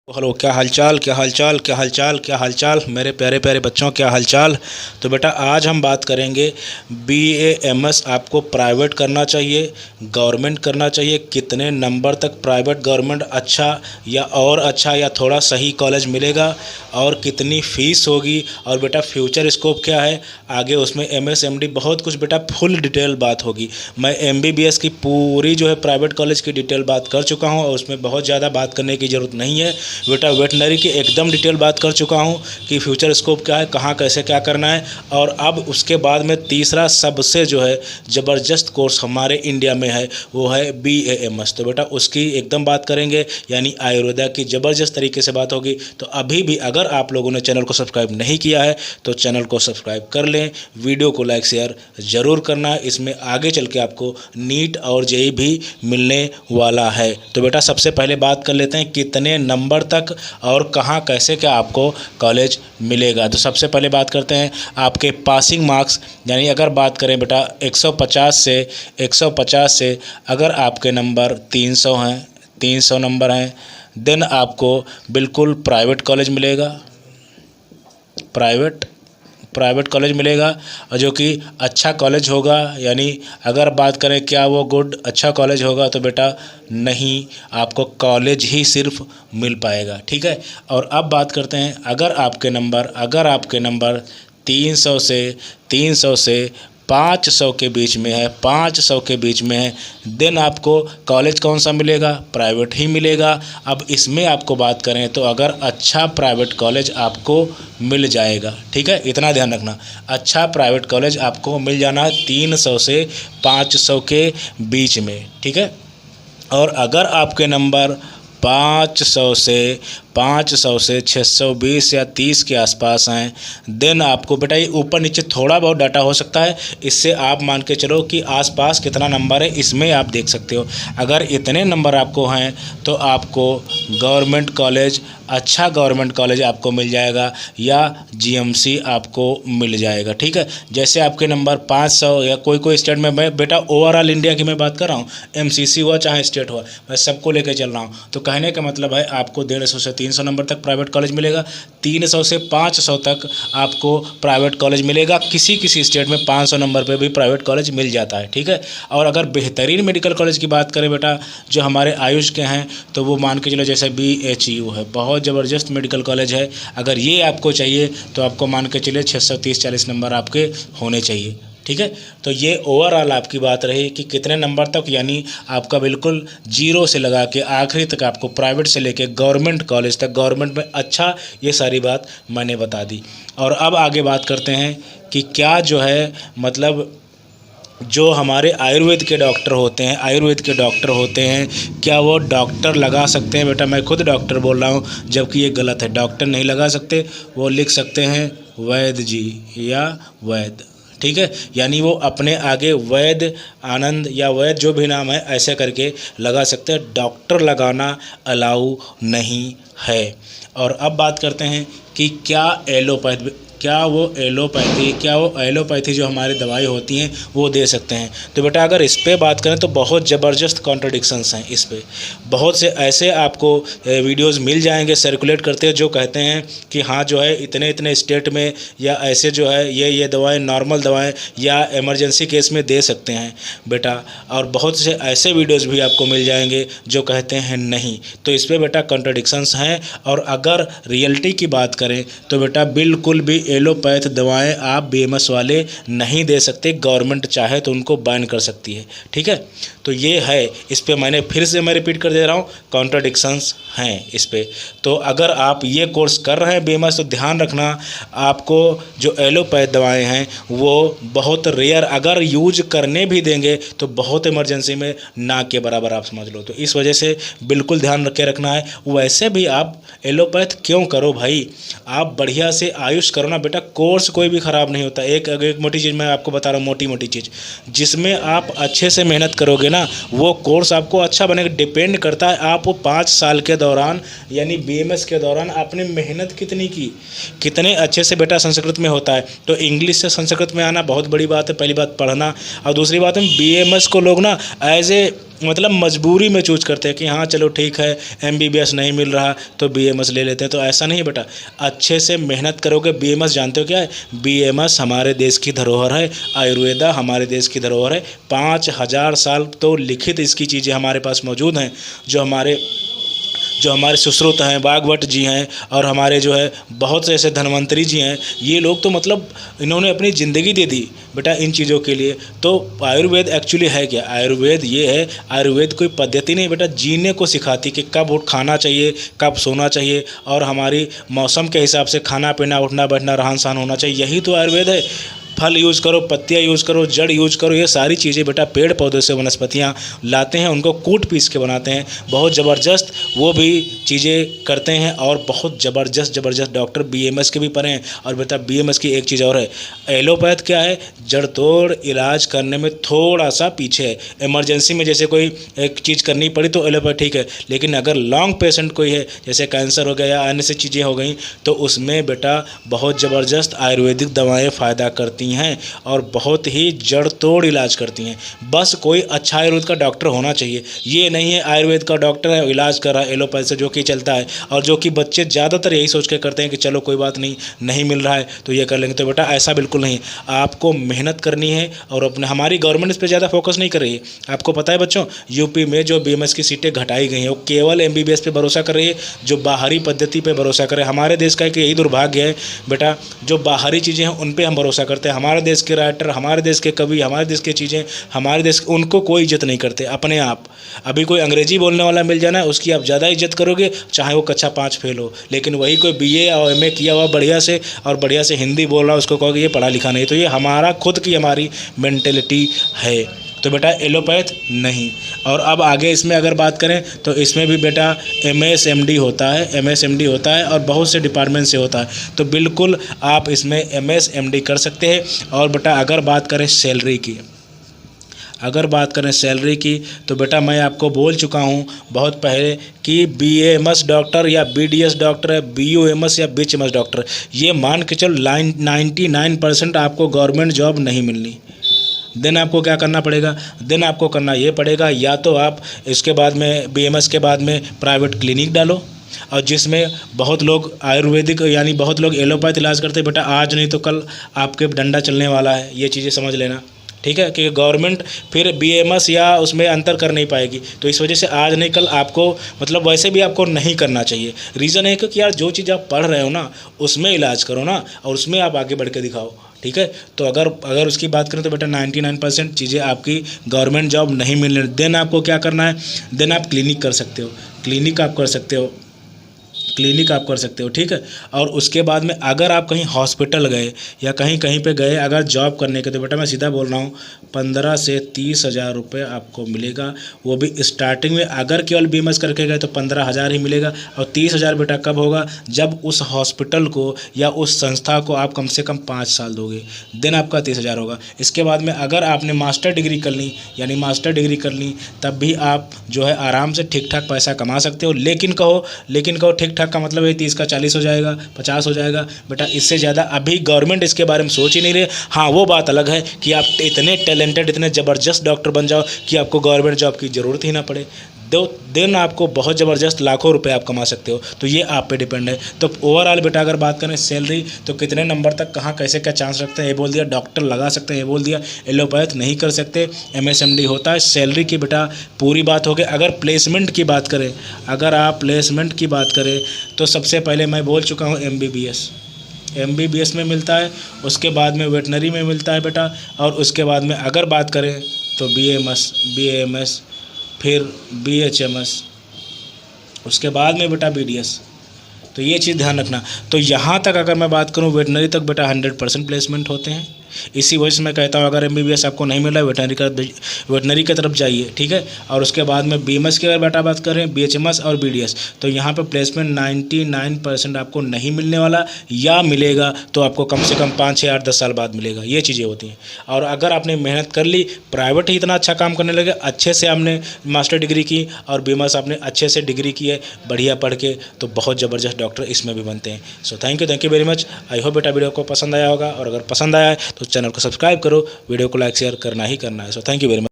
Hello, क्या हालचाल, क्या हालचाल, क्या हालचाल, क्या हालचाल मेरे प्यारे प्यारे बच्चों, क्या हालचाल। तो बेटा आज हम बात करेंगे बीएएमएस आपको प्राइवेट करना चाहिए, गवर्नमेंट करना चाहिए, कितने नंबर तक प्राइवेट गवर्नमेंट अच्छा या थोड़ा सही कॉलेज मिलेगा और कितनी फ़ीस होगी और बेटा फ्यूचर स्कोप क्या है आगे उसमें एमएस एमडी बहुत कुछ बेटा फुल डिटेल बात होगी। मैं एमबीबीएस की पूरी जो है प्राइवेट कॉलेज की डिटेल बात कर चुका हूँ और उसमें बहुत ज़्यादा बात करने की ज़रूरत नहीं है बेटा। वेटनरी की एकदम डिटेल बात कर चुका हूँ कि फ्यूचर स्कोप क्या है, कहाँ कैसे क्या करना है। और अब उसके बाद में तीसरा सबसे जो है ज़बरदस्त कोर्स हमारे इंडिया में है वो है बीएएमएस। तो बेटा उसकी एकदम बात करेंगे, यानी आयुर्वेदा की ज़बरदस्त तरीके से बात होगी। तो अभी भी अगर आप लोगों ने चैनल को सब्सक्राइब नहीं किया है तो चैनल को सब्सक्राइब कर लें, वीडियो को लाइक शेयर ज़रूर करना है। इसमें आगे चल के आपको नीट और जेईई भी मिलने वाला है। तो बेटा सबसे पहले बात कर लेते हैं कितने नंबर तक और कहाँ कैसे क्या आपको कॉलेज मिलेगा। तो सबसे पहले बात करते हैं आपके पासिंग मार्क्स, यानी अगर बात करें बेटा 150 से अगर आपके नंबर 300 हैं, 300 नंबर हैं, देन आपको बिल्कुल प्राइवेट कॉलेज मिलेगा, प्राइवेट कॉलेज मिलेगा और जो कि अच्छा कॉलेज होगा। यानी अगर बात करें क्या वो गुड अच्छा कॉलेज होगा तो बेटा नहीं, आपको कॉलेज ही सिर्फ मिल पाएगा, ठीक है। और अब बात करते हैं अगर आपके नंबर 300 से 500 के बीच में है, 500 के बीच में है, देन आपको कॉलेज कौन सा मिलेगा, प्राइवेट ही मिलेगा। अब इसमें आपको बात करें तो अगर अच्छा प्राइवेट कॉलेज आपको मिल जाएगा, ठीक है, इतना ध्यान रखना, अच्छा प्राइवेट कॉलेज आपको मिल जाना 300 से 500 के बीच में, ठीक है। और अगर आपके नंबर 500 से 620 या 30 के आसपास हैं, देन आपको बेटा ये ऊपर नीचे थोड़ा बहुत डाटा हो सकता है, इससे आप मान के चलो कि आसपास कितना नंबर है इसमें आप देख सकते हो। अगर इतने नंबर आपको हैं तो आपको गवर्नमेंट कॉलेज, अच्छा गवर्नमेंट कॉलेज आपको मिल जाएगा या जीएमसी आपको मिल जाएगा, ठीक है। जैसे आपके नंबर 500 या कोई स्टेट में, मैं बेटा ओवरऑल इंडिया की मैं बात कर रहा हूँ, एमसीसी हुआ चाहे स्टेट हुआ, मैं सबको लेकर चल रहा हूँ। तो कहने का मतलब है आपको 150 से 300 नंबर तक प्राइवेट कॉलेज मिलेगा, 300 से 500 तक आपको प्राइवेट कॉलेज मिलेगा, किसी स्टेट में 500 नंबर पे भी प्राइवेट कॉलेज मिल जाता है, ठीक है। और अगर बेहतरीन मेडिकल कॉलेज की बात करें बेटा जो हमारे आयुष के हैं तो वो मान के चलो जैसे BHU है, बहुत ज़बरदस्त मेडिकल कॉलेज है। अगर ये आपको चाहिए तो आपको मान के चलिए 630-40 नंबर आपके होने चाहिए, ठीक है। तो ये ओवरऑल आपकी बात रही कि कितने नंबर तक, यानी आपका बिल्कुल जीरो से लगा के आखिरी तक आपको प्राइवेट से लेके गवर्नमेंट कॉलेज तक, गवर्नमेंट में अच्छा, ये सारी बात मैंने बता दी। और अब आगे बात करते हैं कि क्या जो है मतलब जो हमारे आयुर्वेद के डॉक्टर होते हैं क्या वो डॉक्टर लगा सकते हैं। बेटा मैं खुद डॉक्टर बोल रहा हूँ जबकि ये गलत है, डॉक्टर नहीं लगा सकते, वो लिख सकते हैं वैद्य जी या वैद्य, ठीक है। यानी वो अपने आगे वैद्य आनंद या वैद्य जो भी नाम है ऐसे करके लगा सकते हैं, डॉक्टर लगाना अलाउ नहीं है। और अब बात करते हैं कि क्या एलोपैथी जो हमारी दवाई होती हैं वो दे सकते हैं। तो बेटा अगर इस पर बात करें तो बहुत ज़बरदस्त कॉन्ट्रडिक्शंस हैं इस पे। बहुत से ऐसे आपको वीडियोस मिल जाएंगे सर्कुलेट करते हैं जो कहते हैं कि हाँ जो है इतने इतने स्टेट में या ऐसे जो है ये दवाएं नॉर्मल दवाएं या इमरजेंसी केस में दे सकते हैं बेटा। और बहुत से ऐसे वीडियोज़ भी आपको मिल जाएंगे जो कहते हैं नहीं। तो इस पर बेटा कॉन्ट्रडिक्शंस हैं। और अगर रियलिटी की बात करें तो बेटा बिल्कुल भी एलोपैथ दवाएं आप बीएमएस वाले नहीं दे सकते, गवर्नमेंट चाहे तो उनको बैन कर सकती है, ठीक है। तो ये है, इस पे मैंने फिर से मैं रिपीट कर दे रहा हूँ, कॉन्ट्रडिक्शंस हैं इस पे। तो अगर आप ये कोर्स कर रहे हैं बीएमएस तो ध्यान रखना आपको जो एलोपैथ दवाएं हैं वो बहुत रेयर, अगर यूज करने भी देंगे तो बहुत इमरजेंसी में ना के बराबर आप समझ लो। तो इस वजह से बिल्कुल ध्यान रख के रखना है। वैसे भी आप एलोपैथ क्यों करो भाई, आप बढ़िया से आयुष करो ना बेटा, कोर्स कोई भी ख़राब नहीं होता। एक मोटी चीज़ मैं आपको बता रहा हूँ, मोटी चीज़ जिसमें आप अच्छे से मेहनत करोगे ना, वो कोर्स आपको अच्छा बनेगा। डिपेंड करता है आप वो 5 साल के दौरान यानी बीएमएस के दौरान आपने मेहनत कितनी की, कितने अच्छे से बेटा संस्कृत में होता है। तो इंग्लिश से संस्कृत में आना बहुत बड़ी बात है, पहली बात पढ़ना, और दूसरी बात है बीएमएस को लोग ना एज ए मतलब मजबूरी में चूज करते हैं कि हाँ चलो ठीक है एमबीबीएस नहीं मिल रहा तो बीएमएस ले लेते हैं। तो ऐसा नहीं है बेटा, अच्छे से मेहनत करोगे। बीएमएस जानते हो क्या है? बीएमएस हमारे देश की धरोहर है, आयुर्वेदा हमारे देश की धरोहर है। 5000 साल तो लिखित इसकी चीज़ें हमारे पास मौजूद हैं। जो हमारे सुश्रुत हैं, वाग्भट जी हैं, और हमारे जो है बहुत से ऐसे धन्वंतरी जी हैं, ये लोग तो मतलब इन्होंने अपनी ज़िंदगी दे दी बेटा इन चीज़ों के लिए। तो आयुर्वेद एक्चुअली है क्या? आयुर्वेद ये है, आयुर्वेद कोई पद्धति नहीं बेटा, जीने को सिखाती कि कब उठ खाना चाहिए, कब सोना चाहिए, और हमारी मौसम के हिसाब से खाना पीना, उठना बैठना, रहन सहन होना चाहिए। यही तो आयुर्वेद है। फल यूज़ करो, पत्तियाँ यूज़ करो, जड़ यूज़ करो, ये सारी चीज़ें बेटा पेड़ पौधों से वनस्पतियाँ लाते हैं, उनको कूट पीस के बनाते हैं। बहुत ज़बरदस्त वो भी चीज़ें करते हैं, और बहुत ज़बरदस्त डॉक्टर बीएमएस के भी पढ़े हैं। और बेटा बीएमएस की एक चीज़ और है, एलोपैथ क्या है? जड़ तोड़ इलाज करने में थोड़ा सा पीछे है। इमरजेंसी में जैसे कोई एक चीज़ करनी पड़ी तो एलोपैथ ठीक है, लेकिन अगर लॉन्ग पेशेंट कोई है, जैसे कैंसर हो गया या अन्य से चीज़ें हो गई, तो उसमें बेटा बहुत ज़बरदस्त आयुर्वेदिक दवाएँ फ़ायदा करती हैं और बहुत ही जड़ तोड़ इलाज करती हैं। बस कोई अच्छा आयुर्वेद का डॉक्टर होना चाहिए। ये नहीं है आयुर्वेद का डॉक्टर है इलाज कर रहा है एलोपैथ से, जो कि चलता है, और जो कि बच्चे ज़्यादातर यही सोच के करते हैं कि चलो कोई बात नहीं, नहीं मिल रहा है तो ये कर लेंगे। तो बेटा ऐसा बिल्कुल नहीं, आपको मेहनत करनी है। और अपने हमारी गवर्नमेंट इस पर ज़्यादा फोकस नहीं कर रही है। आपको पता है बच्चों, यूपी में जो बीएमएस की सीटें घटाई गई हैं, वो केवल एमबीबीएस पे भरोसा कर रही है, जो बाहरी पद्धति पे भरोसा करे। हमारे देश का एक यही दुर्भाग्य है बेटा, जो बाहरी चीज़ें हैं उन पर हम भरोसा करते हैं। हमारे देश के राइटर, हमारे देश के कवि, हमारे देश की चीज़ें, हमारे देश, उनको कोई इज्जत नहीं करते अपने आप। अभी कोई अंग्रेजी बोलने वाला मिल जाना है, उसकी आप ज़्यादा इज्जत करोगे, चाहे वो कक्षा 5 फेल हो। लेकिन वही कोई बीए और एमए किया हुआ बढ़िया से और बढ़िया से हिंदी बोल रहा है, उसको कहोगे ये पढ़ा लिखा नहीं। तो ये हमारा खुद की हमारी मेंटेलिटी है। तो बेटा एलोपैथ नहीं। और अब आगे इसमें अगर बात करें तो इसमें भी बेटा एमएसएमडी होता है, एमएसएमडी होता है, और बहुत से डिपार्टमेंट से होता है। तो बिल्कुल आप इसमें एमएसएमडी कर सकते हैं। और बेटा अगर बात करें सैलरी की, तो बेटा मैं आपको बोल चुका हूँ बहुत पहले कि बीएमएस डॉक्टर या बीडीएस डॉक्टर, बीयूएमएस या बीएचएमएस डॉक्टर, ये मान के चलो 99% आपको गवर्नमेंट जॉब नहीं मिलनी। देन आपको क्या करना पड़ेगा? देन आपको करना ये पड़ेगा, या तो आप इसके बाद में बीएमएस के बाद में प्राइवेट क्लिनिक डालो, और जिसमें बहुत लोग आयुर्वेदिक यानी बहुत लोग एलोपैथ इलाज करते हैं। बेटा आज नहीं तो कल आपके डंडा चलने वाला है, ये चीज़ें समझ लेना, ठीक है? कि गवर्नमेंट फिर बीएमएस या उसमें अंतर कर नहीं पाएगी। तो इस वजह से आज नहीं कल आपको मतलब वैसे भी आपको नहीं करना चाहिए। रीज़न है कि यार जो चीज़ आप पढ़ रहे हो ना उसमें इलाज करो ना, और उसमें आप आगे बढ़ के दिखाओ, ठीक है? तो अगर उसकी बात करें तो बेटा 99% चीज़ें आपकी गवर्नमेंट जॉब नहीं मिलने। देन आपको क्या करना है? देन आप क्लिनिक कर सकते हो, क्लिनिक आप कर सकते हो, ठीक है? और उसके बाद में अगर आप कहीं हॉस्पिटल गए या कहीं पे गए अगर जॉब करने के, तो बेटा मैं सीधा बोल रहा हूँ 15 से 30 हज़ार रुपये आपको मिलेगा। वो भी स्टार्टिंग में अगर केवल बीएमएस करके गए तो 15,000 ही मिलेगा। और 30,000 बेटा कब होगा? जब उस हॉस्पिटल को या उस संस्था को आप कम से कम 5 साल दोगे, देन आपका 30,000 होगा। इसके बाद में अगर आपने मास्टर डिग्री कर ली तब भी आप जो है आराम से ठीक ठाक पैसा कमा सकते हो। लेकिन कहो ठीक ठाक का मतलब है 30 का 40 हो जाएगा, 50 हो जाएगा। बेटा इससे ज़्यादा अभी गवर्नमेंट इसके बारे में सोच ही नहीं रही। हाँ वो बात अलग है कि आप इतने टैलेंटेड, इतने ज़बरदस्त डॉक्टर बन जाओ कि आपको गवर्नमेंट जॉब की ज़रूरत ही ना पड़े, देन आपको बहुत ज़बरदस्त लाखों रुपए आप कमा सकते हो। तो ये आप पे डिपेंड है। तो ओवरऑल बेटा अगर बात करें सैलरी, तो कितने नंबर तक कहाँ कैसे क्या चांस रखते हैं ये बोल दिया। डॉक्टर लगा सकते हैं ये बोल दिया। एलोपैथ नहीं कर सकते, एमएसएमडी होता है। सैलरी की बेटा पूरी बात हो गई। अगर प्लेसमेंट की बात करें, अगर आप प्लेसमेंट की बात करें तो सबसे पहले मैं बोल चुका हूँ एमबीबीएस में मिलता है, उसके बाद में वेटनरी में मिलता है बेटा, और उसके बाद में अगर बात करें तो बीएमएस, फिर बीएचएमएस, उसके बाद में बेटा बीडीएस। तो ये चीज़ ध्यान रखना। तो यहाँ तक अगर मैं बात करूँ वेटनरी तक बेटा 100% प्लेसमेंट होते हैं। इसी वजह से मैं कहता हूँ अगर MBBS आपको नहीं मिल रहा है वेटनरी की तरफ जाइए, ठीक है। और उसके बाद में BMS की अगर बेटा बात करें, BHMS और BDS, तो यहाँ पे प्लेसमेंट 99% आपको नहीं मिलने वाला, या मिलेगा तो आपको कम से कम 5, 6, 8, 10 साल बाद मिलेगा। ये चीज़ें होती हैं। और अगर आपने मेहनत कर ली, प्राइवेट ही इतना अच्छा काम करने लगे, अच्छे से आपने मास्टर डिग्री की और BMS आपने अच्छे से डिग्री की है बढ़िया पढ़ के, तो बहुत ज़बरदस्त डॉक्टर इसमें भी बनते हैं। So thank you very much. I hope बेटा वीडियो को पसंद आया होगा, और अगर पसंद आया है तो चैनल को सब्सक्राइब करो, वीडियो को लाइक शेयर करना ही करना है। So thank you very much.